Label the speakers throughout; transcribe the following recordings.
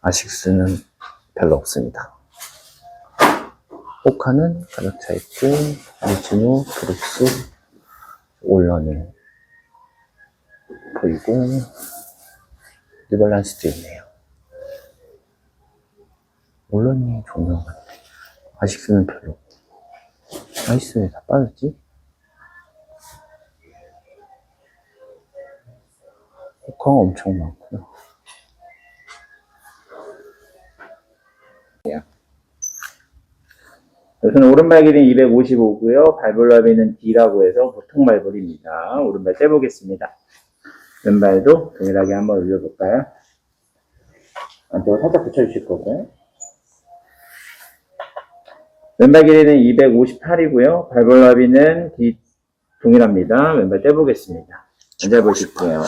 Speaker 1: 아식스는 별로 없습니다. 호카는 가득 차있고, 미즈노, 브룩스, 올런을 보이고, 뉴발란스도 있네요. 올런이 좋은 것 같아. 아식스는 별로. 아이스 왜 다 빠졌지? 호카가 엄청 많구나. 우선 오른발 길이는 255고요. 발볼 너비는 D라고 해서 보통 발볼입니다. 오른발 떼보겠습니다. 왼발도 동일하게 한번 올려볼까요? 안쪽으로 살짝 붙여주실 거고요. 왼발 길이는 258이고요. 발볼 너비는 D 동일합니다. 왼발 떼보겠습니다. 앉아보실게요.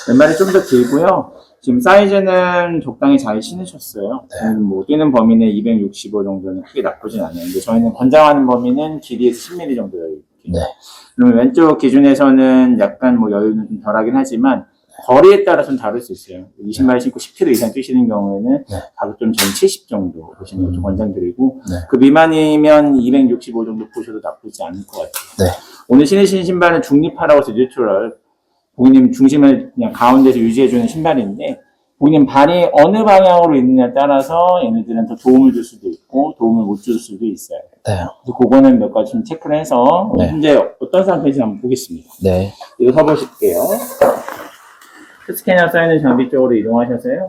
Speaker 1: 왼발이 좀 더 길고요. 지금 사이즈는 적당히 잘 신으셨어요. 뭐 뛰는 범위는 265 정도는 크게 나쁘진 않아요. 근데 저희는 권장하는 범위는 길이에서 10mm 정도예요.
Speaker 2: 네.
Speaker 1: 그럼 왼쪽 기준에서는 약간 뭐 여유는 좀 덜하긴 하지만 거리에 따라서는 다를 수 있어요. 이 신발 신고 10km 이상 뛰시는 경우에는 가급적 좀 70 정도 보시는 걸 좀 권장드리고 그 미만이면 265 정도 보셔도 나쁘지 않을 것 같아요. 오늘 신으신 신발은 중립하라고 해서 뉴트럴. 고객님 중심을 그냥 가운데서 유지해주는 신발인데, 고객님 발이 어느 방향으로 있느냐에 따라서 얘네들은 더 도움을 줄 수도 있고, 도움을 못 줄 수도 있어요. 그래서 그거는 몇 가지 좀 체크를 해서, 현재 어떤 상태인지 한번 보겠습니다. 이거 서보실게요. 스캐너 쌓이는 장비 쪽으로 이동하셔서요.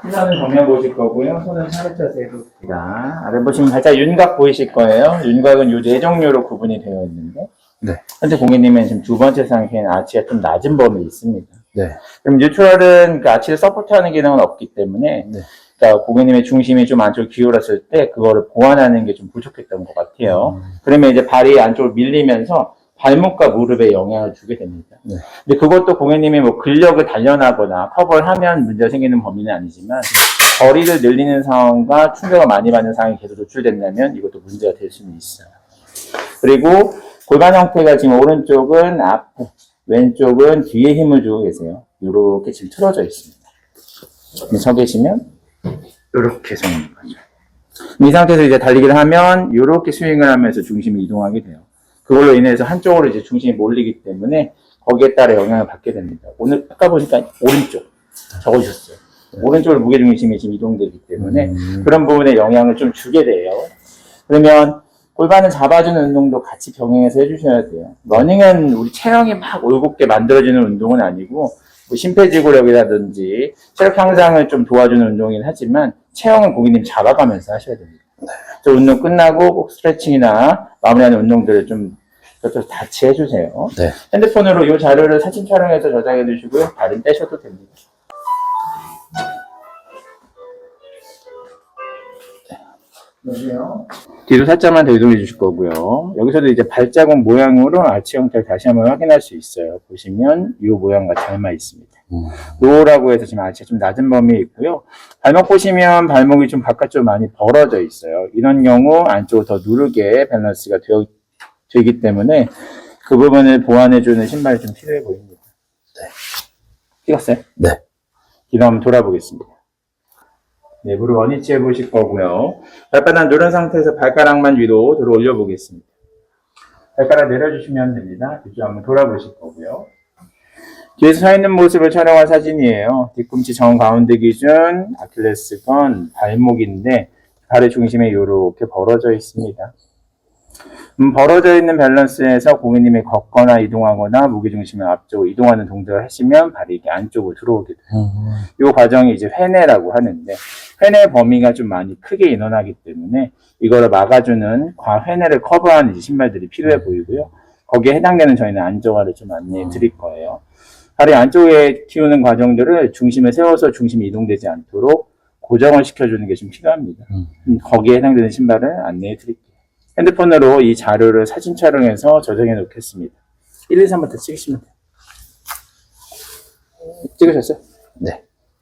Speaker 1: 신발은 정면 보실 거고요. 손은 차례차례 해봅니다. 아래 보시면 살짝 윤곽 보이실 거예요. 윤곽은 요 네 종류로 구분이 되어 있는데, 현재 고객님은 지금 두 번째 상태는 아치가 좀 낮은 범위 있습니다. 그럼 뉴트럴은 그 아치를 서포트하는 기능은 없기 때문에, 그러니까 고객님의 중심이 좀 안쪽으로 기울었을 때 그거를 보완하는 게 좀 부족했던 것 같아요. 그러면 이제 발이 안쪽으로 밀리면서 발목과 무릎에 영향을 주게 됩니다. 근데 그것도 고객님이 뭐 근력을 단련하거나 커버를 하면 문제가 생기는 범위는 아니지만, 거리를 늘리는 상황과 충격을 많이 받는 상황이 계속 노출된다면 이것도 문제가 될 수는 있어요. 그리고 골반 형태가 지금 오른쪽은 앞에, 왼쪽은 뒤에 힘을 주고 계세요. 이렇게 지금 틀어져 있습니다. 서 계시면 이렇게 서 있는 거죠. 이 상태에서 이제 달리기를 하면 이렇게 스윙을 하면서 중심이 이동하게 돼요. 그걸로 인해서 한쪽으로 이제 중심이 몰리기 때문에 거기에 따라 영향을 받게 됩니다. 오늘 아까 보니까 오른쪽 적어주셨어요. 오른쪽으로 무게중심이 지금 이동되기 때문에 그런 부분에 영향을 좀 주게 돼요. 그러면 골반을 잡아주는 운동도 같이 병행해서 해주셔야 돼요. 러닝은 우리 체형이 막 올곧게 만들어지는 운동은 아니고, 뭐 심폐지구력이라든지 체력 향상을 좀 도와주는 운동이긴 하지만, 체형은 고객님 잡아가면서 하셔야 됩니다. 저 운동 끝나고 꼭 스트레칭이나 마무리하는 운동들을 좀 같이 해주세요. 핸드폰으로 이 자료를 사진 촬영해서 저장해 두시고요. 발은 떼셔도 됩니다. 여기요. 뒤로 살짝만 더 이동해 주실 거고요. 여기서도 이제 발자국 모양으로 아치 형태를 다시 한번 확인할 수 있어요. 보시면 이 모양과 닮아 있습니다. 로우라고 해서 지금 아치가 좀 낮은 범위에 있고요. 발목 보시면 발목이 좀 바깥쪽으로 많이 벌어져 있어요. 이런 경우 안쪽으로 더 누르게 밸런스가 되기 때문에 그 부분을 보완해주는 신발이 좀 필요해 보입니다. 찍었어요? 뒤로 한번 돌아보겠습니다. 무릎 원위치 해보실 거고요. 발바닥 누른 상태에서 발가락만 위로 들어 올려 보겠습니다. 발가락 내려주시면 됩니다. 뒤쪽 한번 돌아보실 거고요. 뒤에서 서 있는 모습을 촬영한 사진이에요. 뒤꿈치 정가운데 기준, 아킬레스건, 발목인데 발의 중심이 이렇게 벌어져 있습니다. 벌어져 있는 밸런스에서 고객님이 걷거나 이동하거나 무게중심을 앞쪽으로 이동하는 동작을 하시면 발이 이렇게 안쪽으로 들어오게 돼요. 이 과정이 이제 회내라고 하는데, 회내 범위가 좀 많이 크게 인원하기 때문에 이거를 막아주는 과회내를 커버하는 신발들이 필요해 보이고요. 거기에 해당되는 저희는 안정화를 좀 안내해 드릴 거예요. 발이 안쪽에 키우는 과정들을 중심을 세워서 중심이 이동되지 않도록 고정을 시켜주는 게 좀 필요합니다. 거기에 해당되는 신발을 안내해 드릴게요. 핸드폰으로 이 자료를 사진 촬영해서 저장해 놓겠습니다. 1, 2, 3부터 찍으시면 돼요. 찍으셨어요?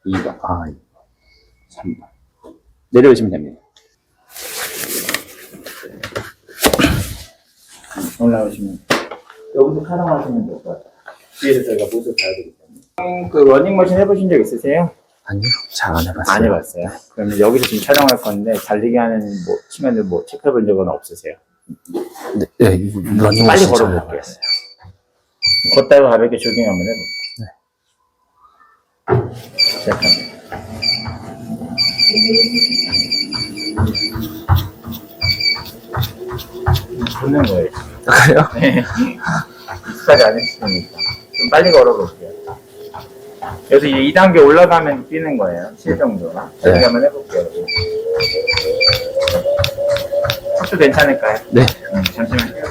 Speaker 1: 2번, 3번. 내려오시면 됩니다. 올라오시면 여기서 촬영하시면 될 것 같아요. 뒤에서 저희가 모습 봐야 되기 때문에. 그 러닝머신 해보신 적 있으세요?
Speaker 2: 아니요, 잘 안 해봤어요.
Speaker 1: 안 해봤어요. 그러면 여기서 지금 촬영할 건데 달리기 하는 뭐 시간을 뭐 체크해본 적은 없으세요?
Speaker 2: 네, 네, 이거 러닝머신
Speaker 1: 빨리
Speaker 2: 잘
Speaker 1: 걸어볼게요.
Speaker 2: 해봤어요.
Speaker 1: 걷다가 가볍게 조깅 한번 해볼게요. 시작합니다. 걷는 거예요.
Speaker 2: 그래요?
Speaker 1: 네. 익숙하지 않으시니까. 좀 빨리 걸어볼게요. 여기서 이제 2단계 올라가면 뛰는 거예요. 7 정도나.
Speaker 2: 네.
Speaker 1: 한번 해볼게요. 속도 괜찮을까요?
Speaker 2: 네.
Speaker 1: 잠시만요.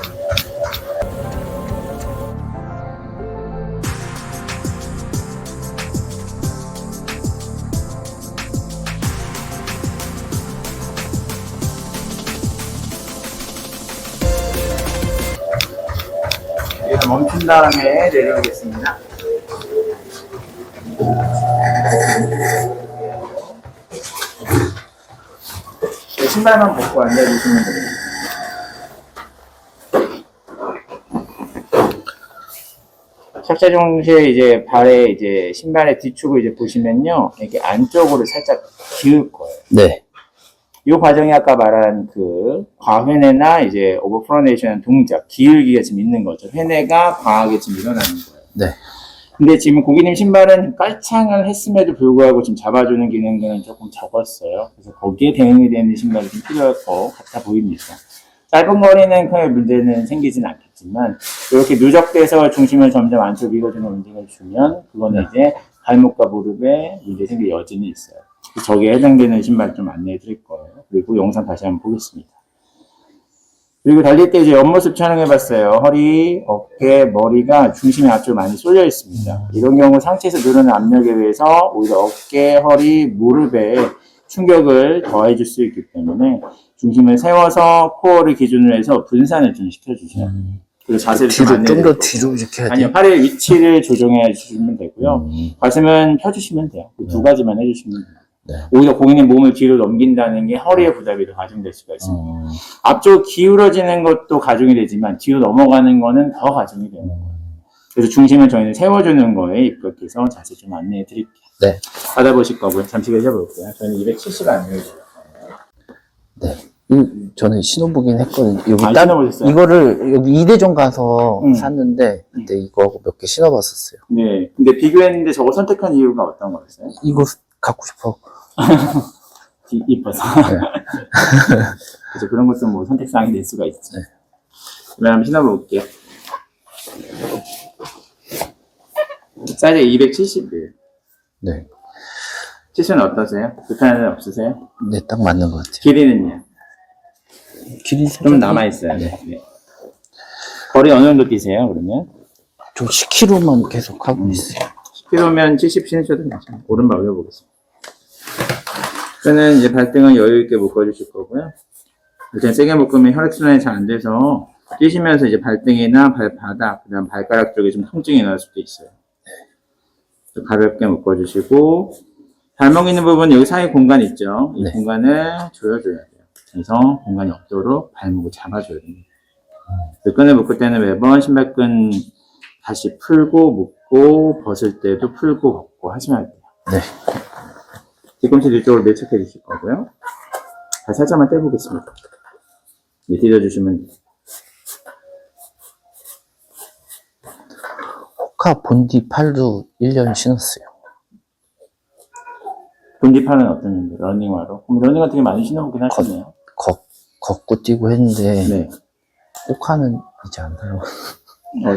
Speaker 1: 여기서 멈춘 다음에 내려오겠습니다. 네, 신발만 벗고 앉아주시면 됩니다. 척자종실 이제 발에 이제 신발의 뒤축을 이제 보시면요, 이렇게 안쪽으로 살짝 기울 거예요.
Speaker 2: 네.
Speaker 1: 이 과정이 아까 말한 그 과회내나 이제 오버프로네이션 동작, 기울기가 지금 있는 거죠. 회내가 과하게 지금 일어나는 거예요.
Speaker 2: 네.
Speaker 1: 근데 지금 고객님 신발은 깔창을 했음에도 불구하고 지금 잡아주는 기능들은 조금 적었어요. 그래서 거기에 대응이 되는 신발이 좀 필요할 것 같아 보입니다. 짧은 거리는 크게 문제는 생기진 않겠지만 이렇게 누적돼서 중심을 점점 안쪽 밀어주는 움직임을 주면 그거는 이제 발목과 무릎에 문제 생길 여지는 있어요. 저기에 해당되는 신발 좀 안내해 드릴 거예요. 그리고 영상 다시 한번 보겠습니다. 그리고 달릴 때 이제 옆모습 촬영해 봤어요. 허리, 어깨, 머리가 중심이 앞쪽으로 많이 쏠려 있습니다. 이런 경우 상체에서 늘어나는 압력에 의해서 오히려 어깨, 허리, 무릎에 충격을 더해 줄 수 있기 때문에 중심을 세워서 코어를 기준으로 해서 분산을 좀 시켜주셔야 돼요. 그리고 자세를 좀
Speaker 2: 뒤로,
Speaker 1: 안내해
Speaker 2: 좀 더
Speaker 1: 드릴 거고.
Speaker 2: 뒤로 이렇게 해야
Speaker 1: 아니요,
Speaker 2: 돼요?
Speaker 1: 팔의 위치를 조정해 주시면 되고요. 가슴은 펴주시면 돼요. 그 두 가지만 해주시면 돼요.
Speaker 2: 네.
Speaker 1: 오히려 고객님 몸을 뒤로 넘긴다는 게 허리에 부담이 더 가중될 수가 있습니다. 앞쪽 기울어지는 것도 가중이 되지만 뒤로 넘어가는 거는 더 가중이 되는 거예요. 그래서 중심을 저희는 세워주는 거에 입각해서 자세 좀 안내해 드릴게요.
Speaker 2: 네.
Speaker 1: 받아보실 거고요. 잠시 계셔볼게요. 저희는 270 안내해 드릴게요.
Speaker 2: 네. 저는 신어보긴 했거든요. 여기
Speaker 1: 아,
Speaker 2: 딱
Speaker 1: 신어보셨어요?
Speaker 2: 이거를 여기 이대종 가서
Speaker 1: 응.
Speaker 2: 샀는데 그때 이거하고 몇 개 신어봤었어요.
Speaker 1: 네. 근데 비교했는데 저거 선택한 이유가 어떤 거였어요?
Speaker 2: 이거 갖고 싶어.
Speaker 1: 이뻐서.
Speaker 2: 네.
Speaker 1: 그래서 그런 것은 뭐 선택사항이 될 수가 있죠.
Speaker 2: 네.
Speaker 1: 그러면 한번 신어볼게요. 사이즈 270이에요.
Speaker 2: 네.
Speaker 1: 치수는 어떠세요? 불편한 데 없으세요?
Speaker 2: 네, 딱 맞는 것 같아요.
Speaker 1: 길이는요?
Speaker 2: 길이
Speaker 1: 좀 남아있어요. 네. 거리 어느 정도 뛰세요, 그러면?
Speaker 2: 좀 10km만 계속 하고 있어요.
Speaker 1: 10km면 70 신으셔도 괜찮아요. 오른발 올려보겠습니다. 저는 이제 발등은 여유있게 묶어주실 거고요. 일단 세게 묶으면 혈액순환이 잘 안 돼서 뛰시면서 이제 발등이나 발바닥, 그다음 발가락 쪽에 좀 통증이 날 수도 있어요. 가볍게 묶어주시고, 발목 있는 부분 여기 사이 공간 있죠? 이
Speaker 2: 네.
Speaker 1: 공간을 조여줘야 돼요. 그래서 공간이 없도록 발목을 잡아줘야 됩니다. 끈을 묶을 때는 매번 신발끈 다시 풀고 묶고 벗을 때도 풀고 벗고 하셔야 돼요.
Speaker 2: 네.
Speaker 1: 뒤꿈치 뒤쪽으로 밀착해 주실 거고요. 발 살짝만 떼보겠습니다. 네, 뒤져주시면 돼요.
Speaker 2: 호카 본디 팔도 1년 신었어요.
Speaker 1: 본디판은 어떠는데? 러닝화로? 그럼 러닝화 되게 많이 신어보긴 하시네요.
Speaker 2: 걷고 뛰고 했는데
Speaker 1: 네.
Speaker 2: 호카는 이제 안 들어.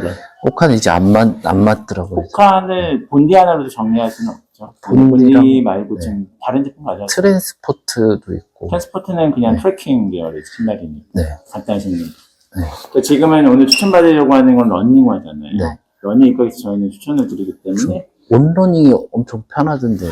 Speaker 1: 네.
Speaker 2: 호카는 이제 안 맞더라고요.
Speaker 1: 호카를 본디 하나로도 정리할 수는 없죠.
Speaker 2: 본디랑-
Speaker 1: 본디 말고
Speaker 2: 네.
Speaker 1: 지금 다른 제품 가져왔어요.
Speaker 2: 트랜스포트도 있고.
Speaker 1: 트랜스포트는 그냥
Speaker 2: 네.
Speaker 1: 트레킹 계열의 신발이니까.
Speaker 2: 네.
Speaker 1: 간단히 신는.
Speaker 2: 네.
Speaker 1: 그러니까 지금은 오늘 추천받으려고 하는 건 러닝화잖아요.
Speaker 2: 네.
Speaker 1: 러닝 입각에서 저희는 추천을 드리기 때문에
Speaker 2: 온러닝이 엄청 편하던데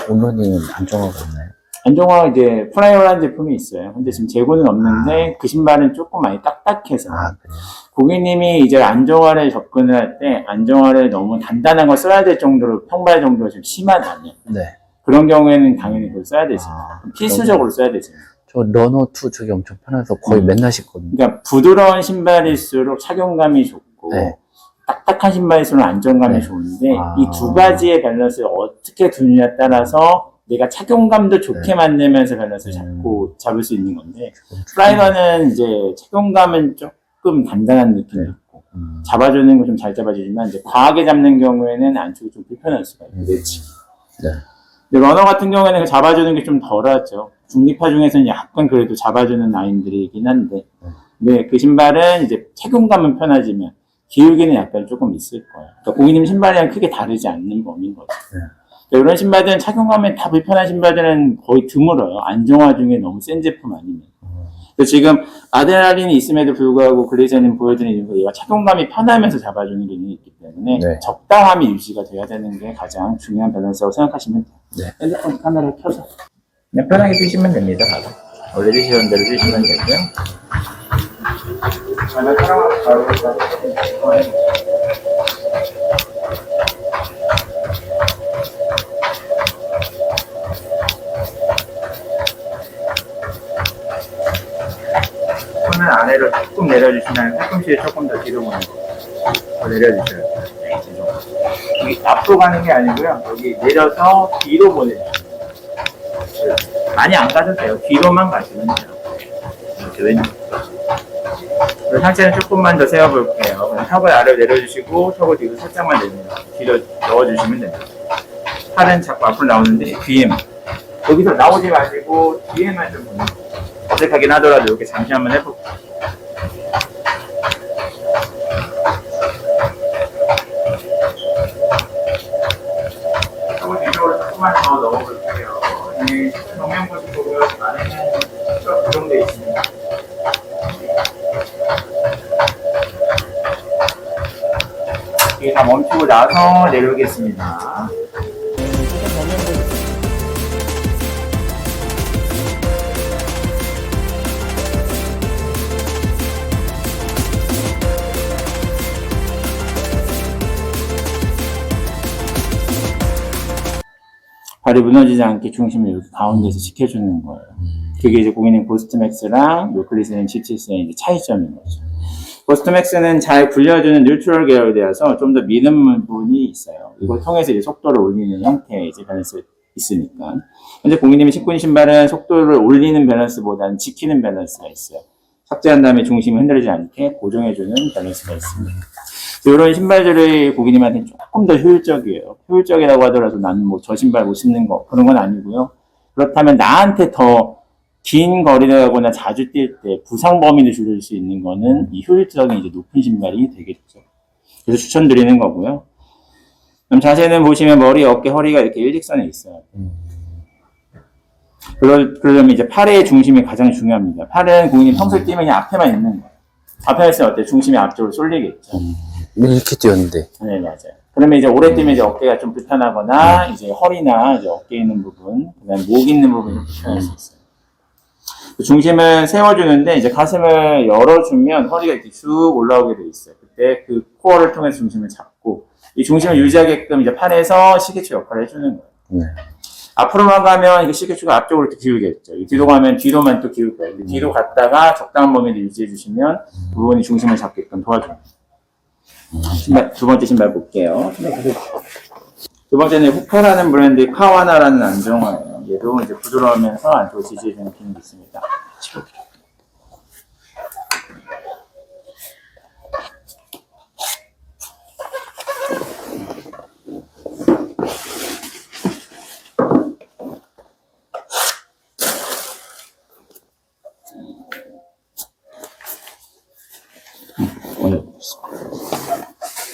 Speaker 2: 온러닝은 안정화가 없나요?
Speaker 1: 안정화 이제 프라이어라는 제품이 있어요. 근데 지금 재고는 없는데 그 신발은 조금 많이 딱딱해서
Speaker 2: 아, 그래요?
Speaker 1: 고객님이 이제 안정화를 접근을 할 때 안정화를 너무 단단한 걸 써야 될 정도로 평발 정도가 좀 심하다면
Speaker 2: 네.
Speaker 1: 그런 경우에는 당연히 그걸 써야 되지만 필수적으로 써야 되지만
Speaker 2: 저 러너2 저게 엄청 편해서 거의 맨날 신거든요.
Speaker 1: 그러니까 부드러운 신발일수록 착용감이 좋고
Speaker 2: 네.
Speaker 1: 딱딱한 신발일수록 안정감이
Speaker 2: 네.
Speaker 1: 좋은데
Speaker 2: 아.
Speaker 1: 이 두 가지의 밸런스를 어떻게 두느냐에 따라서 내가 착용감도 좋게
Speaker 2: 네.
Speaker 1: 만들면서 밸런스를 잡을 수 있는 건데 플라이버는 이제 착용감은 조금 단단한 느낌이
Speaker 2: 네.
Speaker 1: 있고 잡아주는 거 좀 잘 잡아주지만 이제 과하게 잡는 경우에는 안쪽이 좀 불편할 수가 있고
Speaker 2: 네.
Speaker 1: 근데 러너 같은 경우에는 잡아주는 게 좀 덜하죠. 중립화 중에서는 약간 그래도 잡아주는 라인들이긴 한데 네, 그 신발은 이제 착용감은 편하지만 기울기는 약간 조금 있을 거예요. 그러니까 고객님 신발이랑 크게 다르지 않는 범위인 거죠. 이런 신발들은 착용감이 다 불편한 신발들은 거의 드물어요. 안정화 중에 너무 센 제품 아니면. 그래서 지금 아드레날린이 있음에도 불구하고 글리세린 보여드리는 이유가 얘가 착용감이 편하면서 잡아주는 기능이 있기 때문에
Speaker 2: 네.
Speaker 1: 적당함이 유지가 돼야 되는 게 가장 중요한 밸런스라고 생각하시면 돼요.
Speaker 2: 네.
Speaker 1: 핸드폰 카메라를 켜서 그냥 편하게 쓰시면 됩니다. 바로. 원래 쓰시던 대로 쓰시면 되고요. 바로 손을 아래로 조금 내려주신 다음에 팔꿈치를 조금 더 뒤로 보내고 더 내려주셔야 돼요. 여기 앞으로 가는 게 아니고요. 여기 내려서 뒤로 보내주세요. 많이 안 가도 돼요. 뒤로만 가시면 돼요. 이렇게 왼쪽. 그리고 상체는 조금만 더 세워볼게요. 그냥 턱을 아래로 내려주시고 턱을 뒤로 살짝만 내립니다. 뒤로 넣어주시면 됩니다. 팔은 자꾸 앞으로 나오는데 뒤에만. 여기서 나오지 마시고 뒤에만 좀 보내요. 어색하긴 하더라도 이렇게 잠시 한번 해볼게요. 조금 뒤쪽으로 조금만 더 넣어볼게요. 이 정면 보시고 안에는 쭉 고정되어 있습니다. 이게 다 멈추고 나서 내려오겠습니다. 발이 무너지지 않게 중심을 여기 가운데서 지켜주는 거예요. 그게 이제 고객님 고스트맥스랑 요클리스는 GTS의 이제 차이점인 거죠. 고스트맥스는 잘 굴려주는 뉴트럴 계열이라서 좀 더 미는 부분이 있어요. 이걸 통해서 이제 속도를 올리는 형태의 이제 밸런스 있으니까. 근데 고객님이 신고 있는 신발은 속도를 올리는 밸런스보다는 지키는 밸런스가 있어요. 삭제한 다음에 중심을 흔들리지 않게 고정해주는 밸런스가 있습니다. 이런 신발들이 고객님한테는 조금 더 효율적이에요. 효율적이라고 하더라도 나는 뭐 저 신발 못 신는 거 그런 건 아니고요. 그렇다면 나한테 더 긴 거리를 가거나 자주 뛸 때 부상 범위를 줄일 수 있는 거는 이 효율성이 이제 높은 신발이 되겠죠. 그래서 추천드리는 거고요. 그럼 자세는 보시면 머리, 어깨, 허리가 이렇게 일직선에 있어요. 그러려면 이제 팔의 중심이 가장 중요합니다. 팔은 고객님 평소에 뛰면 그냥 앞에만 있는 거예요. 앞에 있으면 어때요? 중심이 앞쪽으로 쏠리겠죠.
Speaker 2: 이렇게 뛰었는데.
Speaker 1: 네, 맞아요. 그러면 이제 오래 뛰면 이제 어깨가 좀 불편하거나, 이제 허리나 이제 어깨 있는 부분, 그 다음에 목 있는 부분이 불편할 수 있어요. 중심을 세워주는데, 이제 가슴을 열어주면 허리가 이렇게 쭉 올라오게 돼 있어요. 그때 그 코어를 통해서 중심을 잡고, 이 중심을 유지하게끔 이제 팔에서 시계추 역할을 해주는 거예요.
Speaker 2: 네.
Speaker 1: 앞으로만 가면 이게 시계추가 앞쪽으로 이렇게 기울겠죠. 뒤로 가면 뒤로만 또 기울 거예요. 뒤로 갔다가 적당한 범위를 유지해 주시면 부분이 중심을 잡게끔 도와줍니다. 신발, 두 번째 신발 볼게요. 두 번째는 후퍼라는 브랜드의 카와나라는 안정화예요. 얘도 이제 부드러우면서 안쪽을 지지해주는 기능이 있습니다.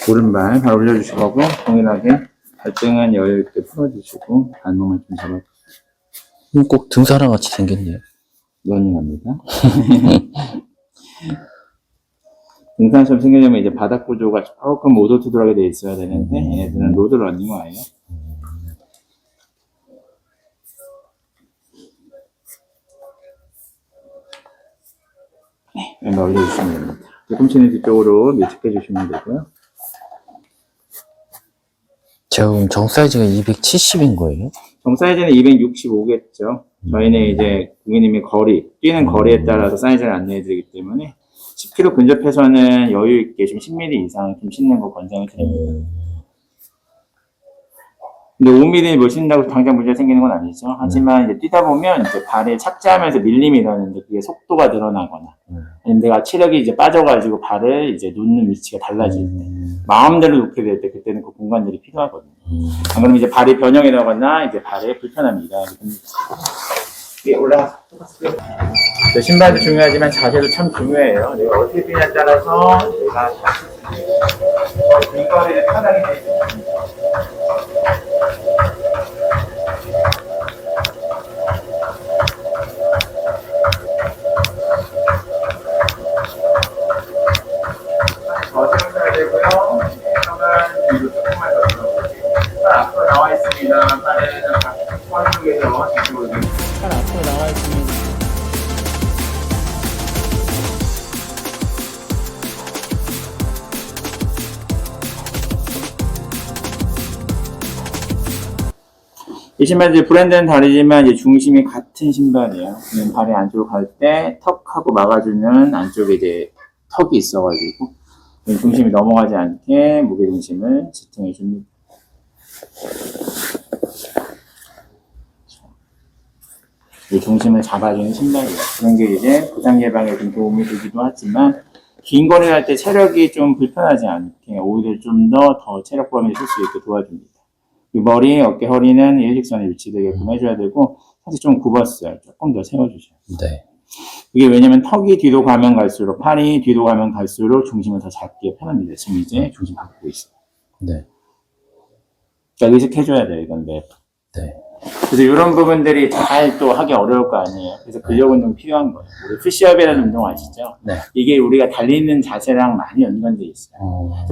Speaker 1: 오른발 발 올려주실 거고, 동일하게 발등은 여유있게 풀어주시고, 발목을 좀 잡아주세요.
Speaker 2: 꼭 등산화 같이 생겼네요.
Speaker 1: 러닝합니다. 등산처럼 생기려면 이제 바닥 구조가 조금 오돌토돌하게 되어 있어야 되는데, 얘네들은 로드 러닝화예요. 네, 왼발 올려주시면 됩니다. 뒤꿈치는 뒤쪽으로 밀착해 주시면 되고요.
Speaker 2: 제가 그럼 정 사이즈가 270인 거예요?
Speaker 1: 정 사이즈는 265겠죠. 저희는 이제 고객님의 거리, 뛰는 거리에 따라서 사이즈를 안내해 드리기 때문에 10kg 근접해서는 여유 있게 좀 10mm 이상 좀 신는 거 권장을 드립니다. 근데 5mm 못 신다고 당장 문제 생기는 건 아니죠. 하지만 이제 뛰다 보면 이제 발에 착지하면서 밀림이 일어나는데 그게 속도가 늘어나거나 아니면 내가 체력이 이제 빠져가지고 발을 이제 놓는 위치가 달라질 때 마음대로 놓게 될 때 그때는 그 공간들이 필요하거든요. 안 그러면 이제 발이 변형이 나거나 이제 발에 불편함이 일어나게 됩니다. 이게 올라가서 신발도 중요하지만 자세도 참 중요해요. 내가 어떻게 뛰냐에 따라서 내가 등거리를 편하게 해줍니다. 어지러워야 되고요. 손은 뒤로 조금만 더 들어보시고 팔 앞으로 나와 있습니다. 팔은 발 쪽에서 뒤로 팔 앞으로 나와 있습니다. 이 신발 이제 브랜드는 다르지만 이제 중심이 같은 신발이에요. 발이 안쪽으로 갈 때 턱하고 막아주는 안쪽에 이제 턱이 있어가지고 중심이 넘어가지 않게 무게 중심을 지탱해 줍니다. 이 중심을 잡아주는 신발이에요. 그런 게 이제 부상 예방에 좀 도움이 되기도 하지만 긴 거리를 할 때 체력이 좀 불편하지 않게 오히려 좀 더 체력 범위를 쓸 수 있게 도와줍니다. 이 머리, 어깨, 허리는 일직선에 위치되게끔 해줘야 되고 사실 좀 굽었어요. 조금 더 세워주셔요.
Speaker 2: 네.
Speaker 1: 이게 왜냐면 턱이 뒤로 가면 갈수록 팔이 뒤로 가면 갈수록 중심을 더 잡기에 편합니다. 지금 이제 중심 바꾸고 있어요.
Speaker 2: 네.
Speaker 1: 그러니까 의식해줘야 돼요. 이건 매.
Speaker 2: 네.
Speaker 1: 그래서 이런 부분들이 잘 또 하기 어려울 거 아니에요. 그래서 근력 운동이 필요한 거예요. 우리 푸시업이라는 운동 아시죠?
Speaker 2: 네.
Speaker 1: 이게 우리가 달리는 자세랑 많이 연관돼 있어요.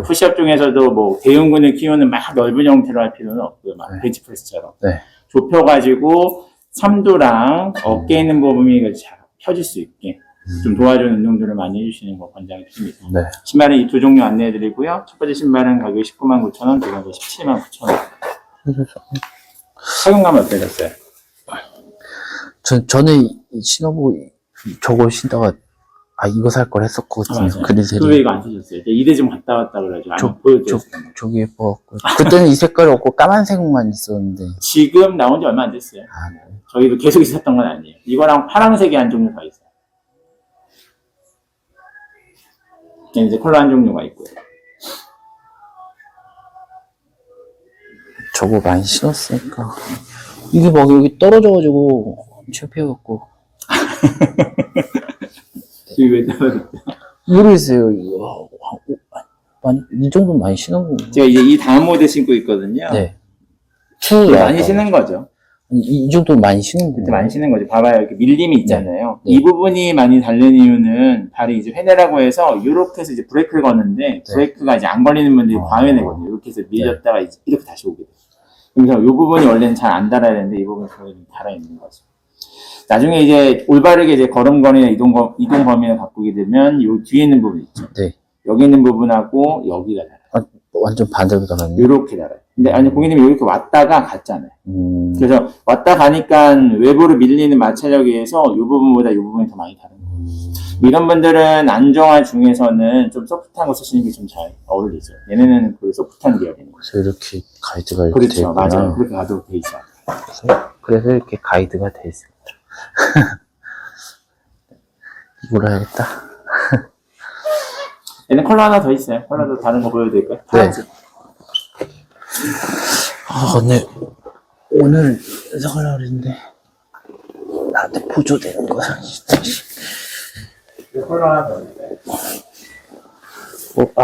Speaker 1: 푸시업 중에서도 뭐 대흉근을 키우는 막 넓은 형태로 할 필요는 없고요. 막 벤치프레스처럼.
Speaker 2: 네.
Speaker 1: 좁혀가지고 삼두랑 어깨에 있는 부분이 잘 펴질 수 있게 좀 도와주는 운동들을 많이 해주시는 거 권장해 드립니다.
Speaker 2: 네.
Speaker 1: 신발은 이 두 종류 안내해 드리고요. 첫 번째 신발은 가격이 199,000원, 두 번째 179,000원. 착용감은 어떠셨어요?
Speaker 2: 저는 신어보고 저거 신다가 이거 살 걸 했었거든요. 그래서
Speaker 1: 왜 이거 안 쓰셨어요? 이대 좀 갔다 왔다 그래가지고
Speaker 2: 저기 예뻐갖고 그때는 이 색깔이 없고 까만색만 있었는데
Speaker 1: 지금 나온 지 얼마 안 됐어요.
Speaker 2: 네.
Speaker 1: 저희도 계속 있었던 건 아니에요. 이거랑 파란색이 한 종류가 있어요. 이제 컬러 한 종류가 있고요.
Speaker 2: 저거 많이 신었으니까 이게 막 여기 떨어져가지고 창피해갖고
Speaker 1: 이게 왜 떨어졌죠?
Speaker 2: 모르겠어요. 이거 많이 이 정도는 많이 신은 거.
Speaker 1: 제가 이제 이 다음 모델 신고 있거든요.
Speaker 2: 네.
Speaker 1: 많이 신은 거죠.
Speaker 2: 이 정도는 많이 신은 거.
Speaker 1: 그때 많이 신는 거죠. 봐봐요. 이렇게 밀림이 있잖아요.
Speaker 2: 네.
Speaker 1: 이 부분이 많이 다른 이유는 발이 이제 회내라고 해서 이렇게 해서 이제 브레이크를 거는데 브레이크가 이제 안 걸리는 분들이 과회내거든요. 이렇게 해서 밀렸다가 이제 이렇게 다시 오게 돼요. 그래서 이 부분이 원래는 잘 안 달아야 되는데 이 부분이 거의 달아 있는 거죠. 나중에 이제 올바르게 이제 걸음걸이나 이동 범위를 바꾸게 되면 이 뒤에 있는 부분 있죠.
Speaker 2: 네.
Speaker 1: 여기 있는 부분하고 여기가 달아요.
Speaker 2: 완전 반대로 달았네.
Speaker 1: 이렇게 달아요. 근데 아니 고객님이 이렇게 왔다가 갔잖아요. 그래서 왔다 가니까 외부로 밀리는 마찰력에 의해서 이 부분보다 이 부분이 더 많이 다른 거예요. 이런 분들은 안정화 중에서는 좀 소프트한 거 쓰시는 게 좀 잘 어울리죠. 얘네는 그 소프트한 계열이에요.
Speaker 2: 그래서 이렇게 가이드가 이렇게 돼
Speaker 1: 그렇죠.
Speaker 2: 있구나.
Speaker 1: 맞아요. 그렇게 가도 돼 있죠.
Speaker 2: 그래서 이렇게 가이드가 돼 있습니다. 이걸 해야겠다.
Speaker 1: 얘는 컬러 하나 더 있어요. 컬러도 다른 거 보여드릴까요?
Speaker 2: 네. 오늘 사가려고 그랬는데 나한테 보조되는 거야.
Speaker 1: 컬러 하나 더 있어요.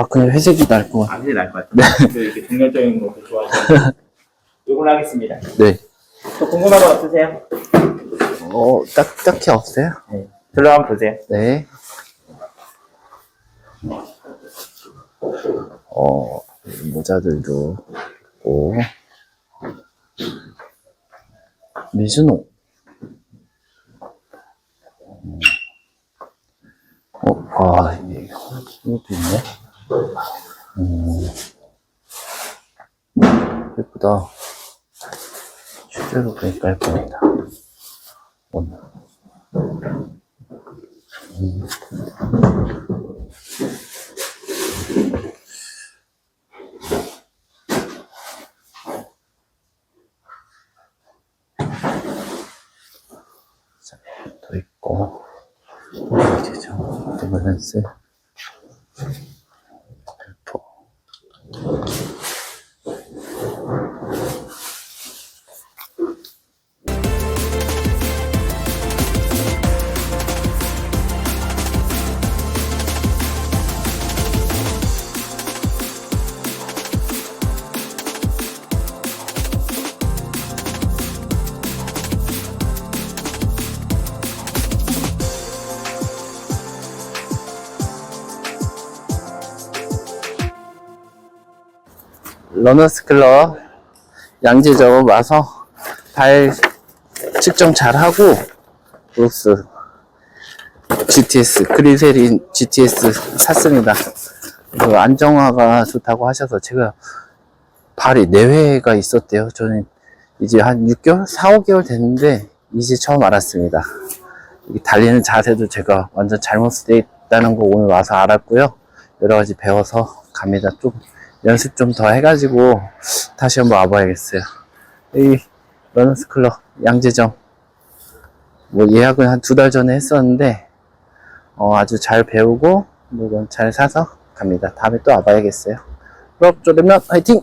Speaker 2: 그냥 회색이 나을 것 같아.
Speaker 1: 아무리 나을 것 같아요. 이렇게 동렬적인 거 좋아하시는 이걸로 하겠습니다.
Speaker 2: 네.
Speaker 1: 또 궁금한 거 없으세요?
Speaker 2: 딱히 없어요?
Speaker 1: 네. 들어가면 보세요.
Speaker 2: 네. 모자들도 있고. 미즈노. 이것도 있네. 예쁘다. 실제로 보니까 예쁩니다. 오늘. 양지점 밸런스 벨포. 러너스 클럽 양재점 와서 발 측정 잘 하고 브룩스 GTS 그리세린 GTS 샀습니다. 그 안정화가 좋다고 하셔서 제가 발이 내외가 있었대요. 저는 이제 한 6개월? 4, 5개월 됐는데 이제 처음 알았습니다. 이게 달리는 자세도 제가 완전 잘못되어 있다는 거 오늘 와서 알았고요. 여러 가지 배워서 갑니다. 좀 연습 좀 더 해가지고 다시 한번 와봐야겠어요. 이 러너스 클럽 양재점 뭐 예약은 한 2달 전에 했었는데 아주 잘 배우고 물건 잘 사서 갑니다. 다음에 또 와봐야겠어요. 그럼 쪼르면 화이팅!